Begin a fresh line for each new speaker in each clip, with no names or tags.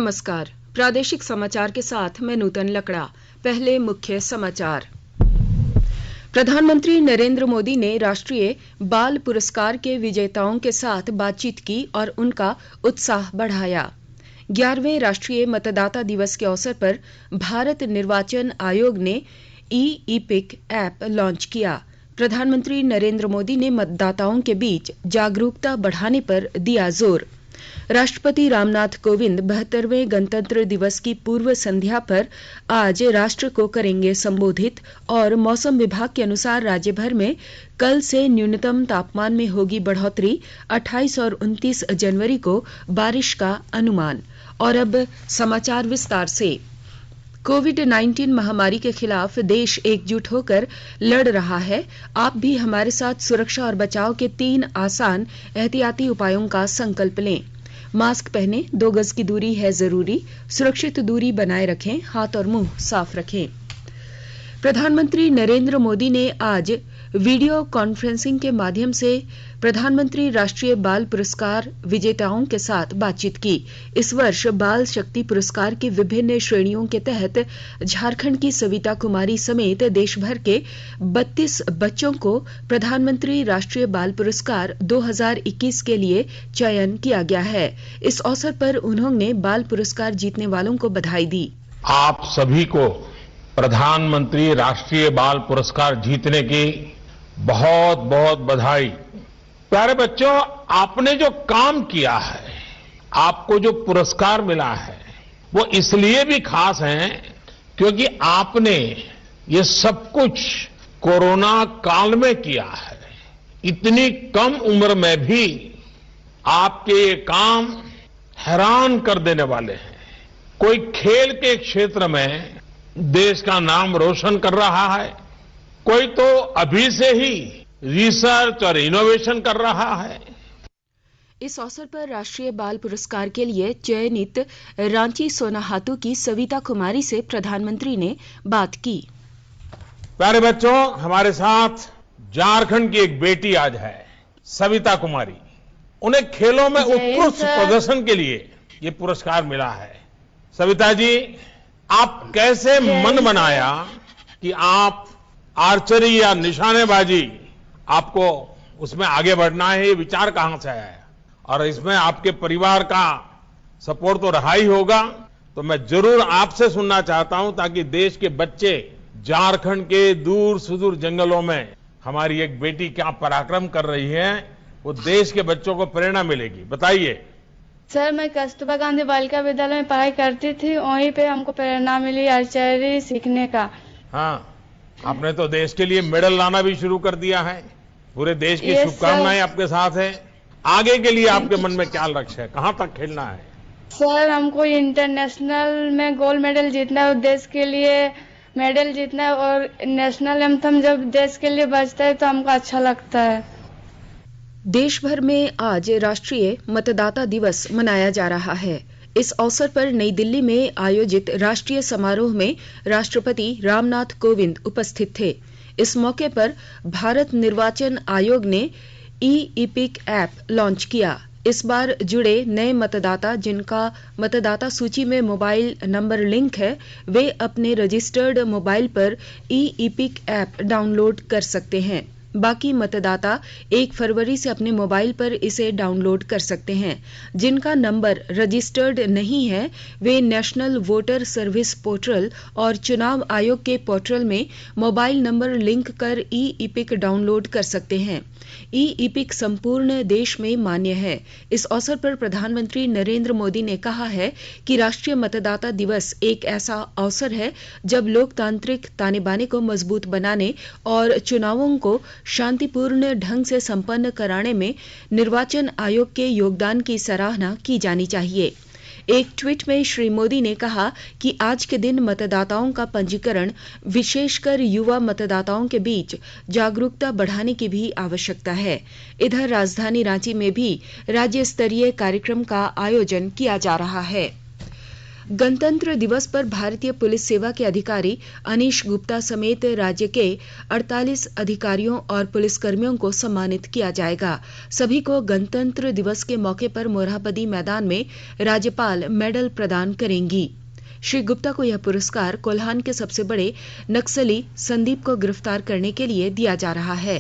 नमस्कार। प्रादेशिक समाचार के साथ मैं नूतन लकड़ा। पहले मुख्य समाचार। प्रधानमंत्री नरेंद्र मोदी ने राष्ट्रीय बाल पुरस्कार के विजेताओं के साथ बातचीत की और उनका उत्साह बढ़ाया। 11वें राष्ट्रीय मतदाता दिवस के अवसर पर भारत निर्वाचन आयोग ने ई-इपिक ऐप लॉन्च किया। प्रधानमंत्री नरेंद्र मोदी ने मतदाताओं के बीच जागरूकता बढ़ाने पर दिया जोर। राष्ट्रपति रामनाथ कोविंद 72वें गणतंत्र दिवस की पूर्व संध्या पर आज राष्ट्र को करेंगे संबोधित और मौसम विभाग के अनुसार राज्य भर में कल से न्यूनतम तापमान में होगी बढ़ोतरी। 28 और 29 जनवरी को बारिश का अनुमान। और अब समाचार विस्तार से। कोविड-19 महामारी के खिलाफ देश एकजुट होकर लड़ रहा है। आप भी हमारे साथ सुरक्षा और बचाव के 3 आसान एहतियाती उपायों का संकल्प लें। मास्क पहनें, 2 गज की दूरी है जरूरी, सुरक्षित दूरी बनाए रखें, हाथ और मुंह साफ रखें। प्रधानमंत्री नरेंद्र मोदी ने आज वीडियो कॉन्फ्रेंसिंग के माध्यम से प्रधानमंत्री राष्ट्रीय बाल पुरस्कार विजेताओं के साथ बातचीत की। इस वर्ष बाल शक्ति पुरस्कार की विभिन्न श्रेणियों के तहत झारखंड की सविता कुमारी समेत देश भर के 32 बच्चों को प्रधानमंत्री राष्ट्रीय बाल पुरस्कार 2021 के लिए चयन किया गया है। इस अवसर पर उन्होंने बाल पुरस्कार जीतने वालों को बधाई दी।
आप सभी को प्रधानमंत्री राष्ट्रीय बाल पुरस्कार जीतने की बहुत बहुत बधाई। प्यारे बच्चों, आपने जो काम किया है, आपको जो पुरस्कार मिला है, वो इसलिए भी खास है क्योंकि आपने ये सब कुछ कोरोना काल में किया है। इतनी कम उम्र में भी आपके ये काम हैरान कर देने वाले हैं। कोई खेल के क्षेत्र में देश का नाम रोशन कर रहा है, कोई तो अभी से ही रिसर्च और इनोवेशन कर रहा है।
इस अवसर पर राष्ट्रीय बाल पुरस्कार के लिए चयनित रांची सोनाहातू की सविता कुमारी से प्रधानमंत्री ने बात की।
प्यारे बच्चों, हमारे साथ झारखंड की एक बेटी आज है, सविता कुमारी। उन्हें खेलों में उत्कृष्ट प्रदर्शन के लिए ये पुरस्कार मिला है। सविता जी, आप कैसे मन बनाया कि आप आर्चरी या निशानेबाजी, आपको उसमें आगे बढ़ना है? ये विचार कहां से आया? और इसमें आपके परिवार का सपोर्ट तो रहा ही होगा। तो मैं जरूर आपसे सुनना चाहता हूं ताकि देश के बच्चे झारखंड के दूर सुदूर जंगलों में हमारी एक बेटी क्या पराक्रम कर रही है, वो देश के बच्चों को प्रेरणा मिलेगी। बताइए।
सर, मैं कस्तूरबा गांधी बालिका विद्यालय में पढ़ाई करती थी, वहीं पे हमको प्रेरणा मिली आर्चरी सीखने का।
हाँ, आपने तो देश के लिए मेडल लाना भी शुरू कर दिया है। पूरे देश की शुभकामनाएं आपके साथ है। आगे के लिए आपके मन में क्या लक्ष्य है? कहां तक खेलना है?
सर, हमको इंटरनेशनल में गोल्ड मेडल जीतना है, देश के लिए मेडल जीतना है, और नेशनल एंथम जब देश के लिए बजता है तो हमको अच्छा लगता है।
देश भर में आज राष्ट्रीय मतदाता दिवस मनाया जा रहा है। इस अवसर पर नई दिल्ली में आयोजित राष्ट्रीय समारोह में राष्ट्रपति रामनाथ कोविंद उपस्थित थे। इस मौके पर भारत निर्वाचन आयोग ने ई-इपिक ऐप लॉन्च किया। इस बार जुड़े नए मतदाता जिनका मतदाता सूची में मोबाइल नंबर लिंक है, वे अपने रजिस्टर्ड मोबाइल पर ई-इपिक ऐप डाउनलोड कर सकते हैं। बाकी मतदाता 1 फरवरी से अपने मोबाइल पर इसे डाउनलोड कर सकते हैं। जिनका नंबर रजिस्टर्ड नहीं है, वे नेशनल वोटर सर्विस पोर्टल और चुनाव आयोग के पोर्टल में मोबाइल नंबर लिंक कर ई-इपिक डाउनलोड कर सकते हैं। ई-इपिक संपूर्ण देश में मान्य है। इस अवसर पर प्रधानमंत्री नरेंद्र मोदी ने कहा है कि राष्ट्रीय मतदाता दिवस एक ऐसा अवसर है जब लोकतांत्रिक ताने बाने को मजबूत बनाने और चुनावों को शांतिपूर्ण ढंग से संपन्न कराने में निर्वाचन आयोग के योगदान की सराहना की जानी चाहिए। एक ट्वीट में श्री मोदी ने कहा कि आज के दिन मतदाताओं का पंजीकरण, विशेषकर युवा मतदाताओं के बीच जागरूकता बढ़ाने की भी आवश्यकता है। इधर राजधानी रांची में भी राज्य स्तरीय कार्यक्रम का आयोजन किया जा रहा है। गणतंत्र दिवस पर भारतीय पुलिस सेवा के अधिकारी अनीश गुप्ता समेत राज्य के 48 अधिकारियों और पुलिसकर्मियों को सम्मानित किया जाएगा। सभी को गणतंत्र दिवस के मौके पर मोरहाबादी मैदान में राज्यपाल मेडल प्रदान करेंगी। श्री गुप्ता को यह पुरस्कार कोल्हान के सबसे बड़े नक्सली संदीप को गिरफ्तार करने के लिए दिया जा रहा है।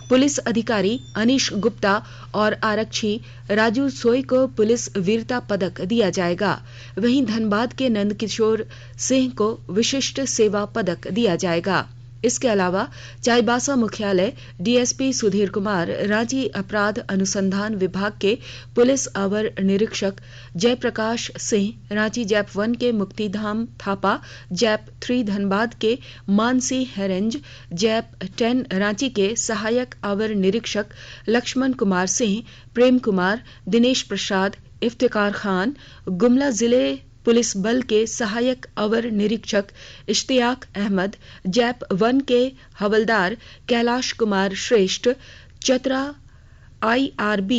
पुलिस अधिकारी अनीश गुप्ता और आरक्षी राजू सोई को पुलिस वीरता पदक दिया जाएगा। वहीं धनबाद के नंदकिशोर सिंह को विशिष्ट सेवा पदक दिया जाएगा। इसके अलावा चाईबासा मुख्यालय डीएसपी सुधीर कुमार, रांची अपराध अनुसंधान विभाग के पुलिस अवर निरीक्षक जयप्रकाश सिंह, रांची जैप 1 के मुक्तिधाम थापा, जैप 3 धनबाद के मानसी हेरेंज, जैप 10 रांची के सहायक अवर निरीक्षक लक्ष्मण कुमार सिंह, प्रेम कुमार, दिनेश प्रसाद, इफ्तिकार खान, गुमला जिले पुलिस बल के सहायक अवर निरीक्षक इश्तियाक अहमद, जैप 1 के हवलदार कैलाश कुमार श्रेष्ठ, चतरा IRB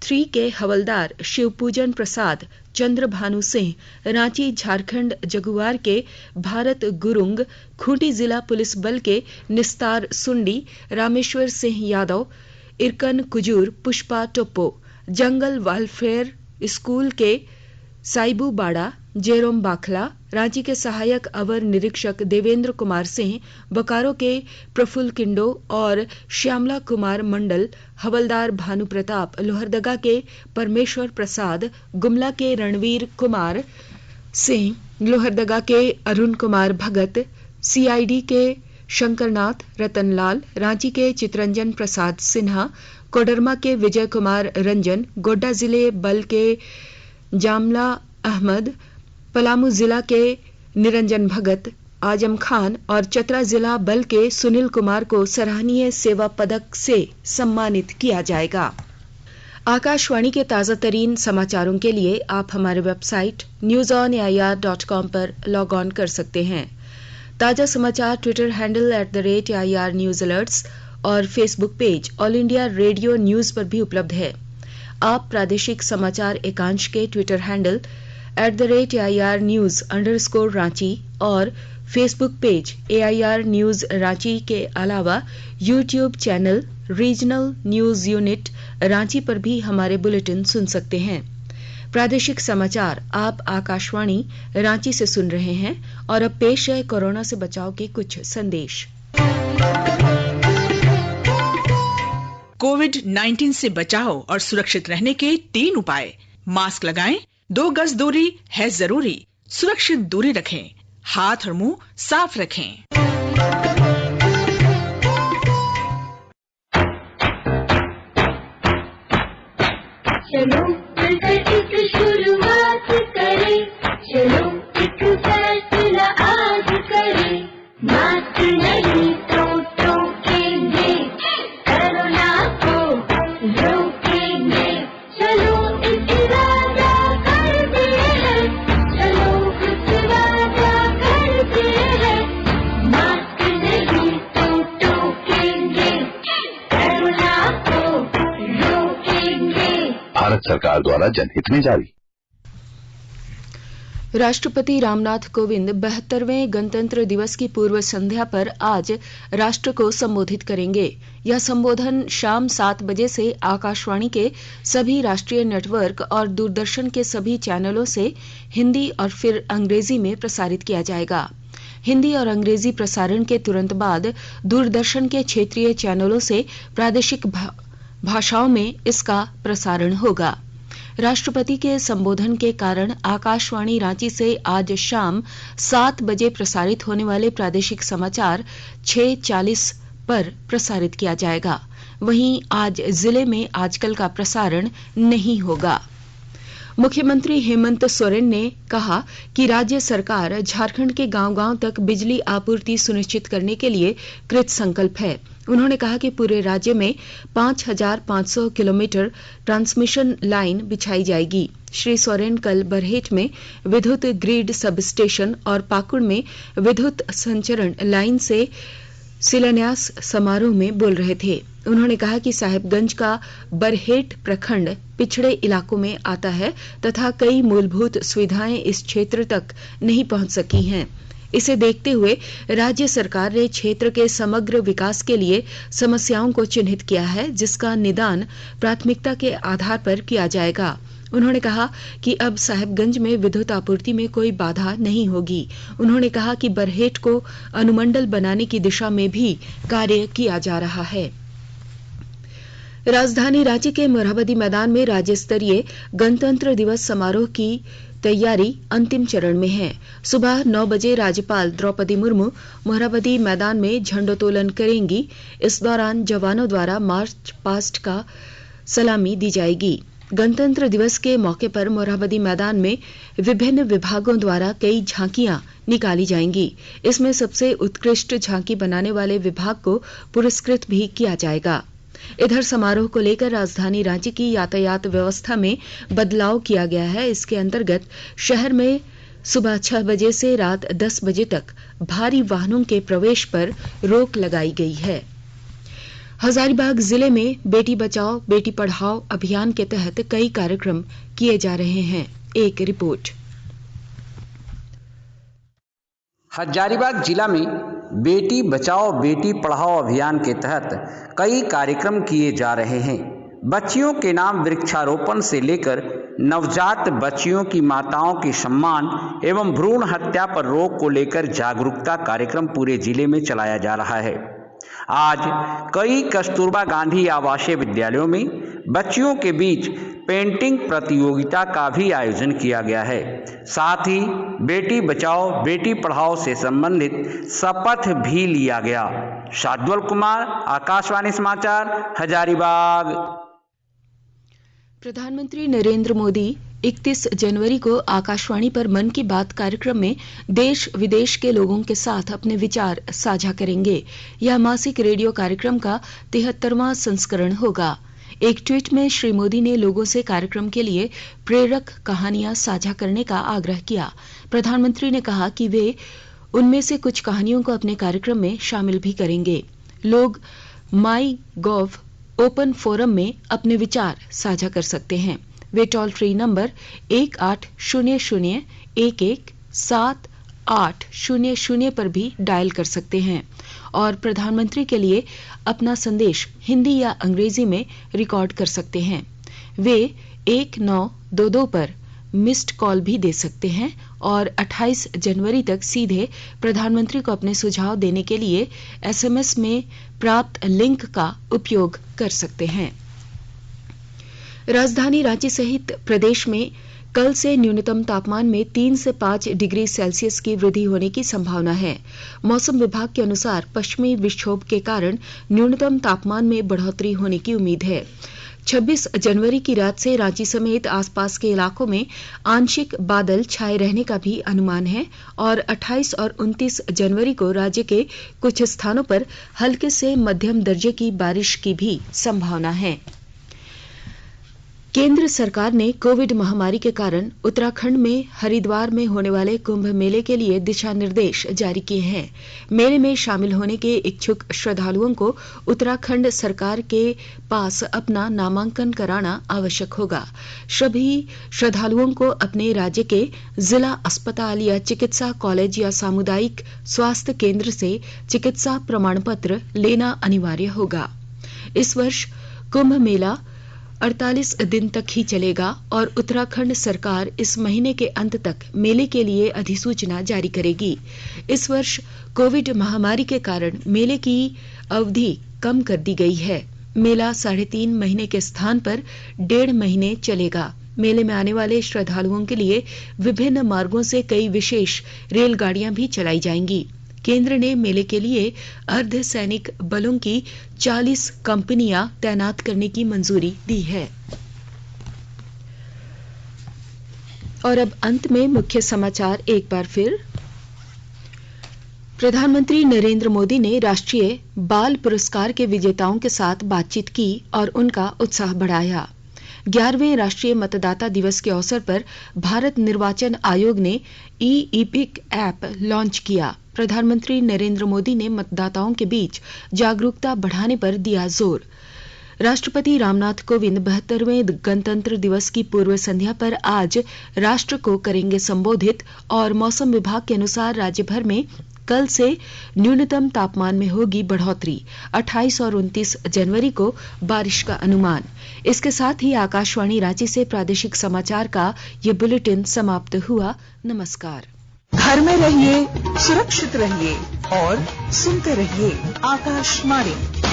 3 के हवलदार शिवपूजन प्रसाद, चंद्रभानु सिंह, रांची झारखंड जगुआर के भारत गुरुंग, खूंटी जिला पुलिस बल के निस्तार सुंडी, रामेश्वर सिंह यादव, इरकन कुजूर, पुष्पा टोप्पो, जंगल वेलफेयर स्कूल के साइबू बाड़ा, जेरोम बाखला, रांची के सहायक अवर निरीक्षक देवेंद्र कुमार सिंह, बोकारो के प्रफुल्ल किंडो और श्यामला कुमार मंडल, हवलदार भानु प्रताप, लोहरदगा के परमेश्वर प्रसाद, गुमला के रणवीर कुमार सिंह, लोहरदगा के अरुण कुमार भगत, CID के शंकरनाथ रतनलाल, रांची के चितरंजन प्रसाद सिन्हा, कोडरमा के विजय कुमार रंजन, गोड्डा जिले बल के जामला अहमद, पलामू जिला के निरंजन भगत, आजम खान और चतरा जिला बल के सुनील कुमार को सराहनीय सेवा पदक से सम्मानित किया जाएगा। आकाशवाणी के ताजा तरीन समाचारों के लिए आप हमारे वेबसाइट newsonair.com पर लॉग ऑन कर सकते हैं। ताजा समाचार Twitter handle @AIR news alerts और Facebook page All India Radio News पर भी उपलब्ध है। आप प्रादेशिक समाचार एकांश के Twitter handle @AIR News_ Ranchi और Facebook page AIR News Ranchi के अलावा YouTube channel regional news unit Ranchi पर भी हमारे बुलेटिन सुन सकते हैं। प्रादेशिक समाचार आप आकाशवाणी रांची से सुन रहे हैं और अब पेश है कोरोना से बचाव के कुछ संदेश।
कोविड-19 से बचाव और सुरक्षित रहने के 3 उपाय। मास्क लगाएं, 2 गज दूरी है जरूरी, सुरक्षित दूरी रखें, हाथ और मुंह साफ रखें।
चलो मिलकर एक शुरुआत करें, चलो एक फैसला आज करें, मास्क नहीं तो टोकेंगे, कोरोना को रोकेंगे, चलो एक वादा करते हैं, चलो एक वादा करते हैं, मास्क नहीं तो टोकेंगे, कोरोना को रोकेंगे।
भारत सरकार द्वारा जनहित में जारी।
राष्ट्रपति रामनाथ कोविंद 72वें गणतंत्र दिवस की पूर्व संध्या पर आज राष्ट्र को संबोधित करेंगे। यह संबोधन शाम 7 बजे से आकाशवाणी के सभी राष्ट्रीय नेटवर्क और दूरदर्शन के सभी चैनलों से हिंदी और फिर अंग्रेजी में प्रसारित किया जाएगा। हिंदी और अंग्रेजी प्रसारण के तुरंत बाद दूरदर्शन के क्षेत्रीय चैनलों से प्रादेशिक भाषाओं में इसका प्रसारण होगा। राष्ट्रपति के संबोधन के कारण आकाशवाणी रांची से आज शाम 7 बजे प्रसारित होने वाले प्रादेशिक समाचार 6:40 पर प्रसारित किया जाएगा। वहीं आज जिले में आजकल का प्रसारण नहीं होगा। मुख्यमंत्री हेमंत सोरेन ने कहा कि राज्य सरकार झारखंड के गांव-गांव तक बिजली आपूर्ति सुनिश्चित करने के लिए कृत संकल्प है। उन्होंने कहा कि पूरे राज्य में 5,500 किलोमीटर ट्रांसमिशन लाइन बिछाई जाएगी। श्री सोरेन कल बरहेट में विद्युत ग्रिड सब स्टेशन और पाकुड़ में विद्युत संचरण लाइन से शिलान्यास समारोह में बोल रहे थे। उन्होंने कहा कि साहिबगंज का बरहेट प्रखंड पिछड़े इलाकों में आता है तथा कई मूलभूत सुविधाएं इस क्षेत्र तक नहीं पहुंच सकी हैं। इसे देखते हुए राज्य सरकार ने क्षेत्र के समग्र विकास के लिए समस्याओं को चिन्हित किया है, जिसका निदान प्राथमिकता के आधार पर किया जाएगा। उन्होंने कहा कि अब साहिबगंज में विद्युत आपूर्ति में कोई बाधा नहीं होगी। उन्होंने कहा कि बरहेट को अनुमंडल बनाने की दिशा में भी कार्य किया जा रहा है। राजधानी रांची के मोरहाबादी मैदान में राज्य स्तरीय गणतंत्र दिवस समारोह की तैयारी अंतिम चरण में है। सुबह 9 बजे राज्यपाल द्रौपदी मुर्मू मोरहाबादी मैदान में झंडोत्तोलन करेंगी। इस दौरान जवानों द्वारा मार्च पास्ट का सलामी दी जाएगी। गणतंत्र दिवस के मौके पर मोरहाबादी मैदान में विभिन्न विभागों द्वारा कई झांकियां निकाली जाएंगी। इसमें सबसे उत्कृष्ट झांकी बनाने वाले विभाग को पुरस्कृत भी किया जाएगा। इधर समारोह को लेकर राजधानी रांची की यातायात व्यवस्था में बदलाव किया गया है। इसके अंतर्गत शहर में सुबह 6 बजे से रात 10 बजे तक भारी वाहनों के प्रवेश पर रोक लगाई गई है। हजारीबाग जिले में बेटी बचाओ बेटी पढ़ाओ अभियान के तहत कई कार्यक्रम किए जा रहे हैं। एक रिपोर्ट।
हजारीबाग जिला में बेटी बचाओ बेटी पढ़ाओ अभियान के तहत कई कार्यक्रम किए जा रहे हैं। बच्चियों के नाम वृक्षारोपण से लेकर नवजात बच्चियों की माताओं के सम्मान एवं भ्रूण हत्या पर रोक को लेकर जागरूकता कार्यक्रम पूरे जिले में चलाया जा रहा है। आज कई कस्तूरबा गांधी आवासीय विद्यालयों में बच्चियों के बीच पेंटिंग प्रतियोगिता का भी आयोजन किया गया है। साथ ही बेटी बचाओ बेटी पढ़ाओ से संबंधित शपथ भी लिया गया। शाद्वल कुमार, आकाशवाणी समाचार, हजारीबाग।
प्रधानमंत्री नरेंद्र मोदी 31 जनवरी को आकाशवाणी पर मन की बात कार्यक्रम में देश विदेश के लोगों के साथ अपने विचार साझा करेंगे। यह मासिक रेडियो कार्यक्रम का 73वां संस्करण होगा। एक ट्वीट में श्री मोदी ने लोगों से कार्यक्रम के लिए प्रेरक कहानियां साझा करने का आग्रह किया। प्रधानमंत्री ने कहा कि वे उनमें से कुछ कहानियों को अपने कार्यक्रम में शामिल भी करेंगे। लोग माई गॉव ओपन फोरम में अपने विचार साझा कर सकते हैं। वे टोल फ्री नंबर 1800-11-7800 पर भी डायल कर सकते हैं और प्रधानमंत्री के लिए अपना संदेश हिंदी या अंग्रेजी में रिकॉर्ड कर सकते हैं। वे 1922 पर मिस्ड कॉल भी दे सकते हैं और 28 जनवरी तक सीधे प्रधानमंत्री को अपने सुझाव देने के लिए SMS में प्राप्त लिंक का उपयोग कर सकते हैं। राजधानी रांची सहित प्रदेश में कल से न्यूनतम तापमान में 3 से 5 डिग्री सेल्सियस की वृद्धि होने की संभावना है। मौसम विभाग के अनुसार पश्चिमी विक्षोभ के कारण न्यूनतम तापमान में बढ़ोतरी होने की उम्मीद है। 26 जनवरी की रात से रांची समेत आसपास के इलाकों में आंशिक बादल छाए रहने का भी अनुमान है और 28 और 29 जनवरी को राज्य के कुछ स्थानों पर हल्के से मध्यम दर्जे की बारिश की भी संभावना है। केंद्र सरकार ने कोविड महामारी के कारण उत्तराखंड में हरिद्वार में होने वाले कुंभ मेले के लिए दिशा निर्देश जारी किए हैं। मेले में शामिल होने के इच्छुक श्रद्धालुओं को उत्तराखंड सरकार के पास अपना नामांकन कराना आवश्यक होगा। सभी श्रद्धालुओं को अपने राज्य के जिला अस्पताल या चिकित्सा कॉलेज या सामुदायिक स्वास्थ्य केंद्र से चिकित्सा प्रमाण पत्र लेना अनिवार्य होगा। इस वर्ष कुंभ मेला 48 दिन तक ही चलेगा और उत्तराखंड सरकार इस महीने के अंत तक मेले के लिए अधिसूचना जारी करेगी। इस वर्ष कोविड महामारी के कारण मेले की अवधि कम कर दी गई है। मेला 3.5 महीने के स्थान पर 1.5 महीने चलेगा। मेले में आने वाले श्रद्धालुओं के लिए विभिन्न मार्गों से कई विशेष रेलगाड़ियां भी चलाई जाएंगी। केंद्र ने मेले के लिए अर्धसैनिक बलों की 40 कंपनियां तैनात करने की मंजूरी दी है। और अब अंत में मुख्य समाचार एक बार फिर। प्रधानमंत्री नरेंद्र मोदी ने राष्ट्रीय बाल पुरस्कार के विजेताओं के साथ बातचीत की और उनका उत्साह बढ़ाया। 11वें राष्ट्रीय मतदाता दिवस के अवसर पर भारत निर्वाचन आयोग ने ई-इपिक ऐप लॉन्च किया। प्रधानमंत्री नरेंद्र मोदी ने मतदाताओं के बीच जागरूकता बढ़ाने पर दिया जोर। राष्ट्रपति रामनाथ कोविंद 72वें गणतंत्र दिवस की पूर्व संध्या पर आज राष्ट्र को करेंगे संबोधित और मौसम विभाग के अनुसार राज्य भर में कल से न्यूनतम तापमान में होगी बढ़ोतरी। 28 और 29 जनवरी को बारिश का अनुमान। इसके साथ ही आकाशवाणी रांची से प्रादेशिक समाचार का ये बुलेटिन समाप्त हुआ। नमस्कार।
घर में रहिए, सुरक्षित रहिए और सुनते रहिए आकाशवाणी।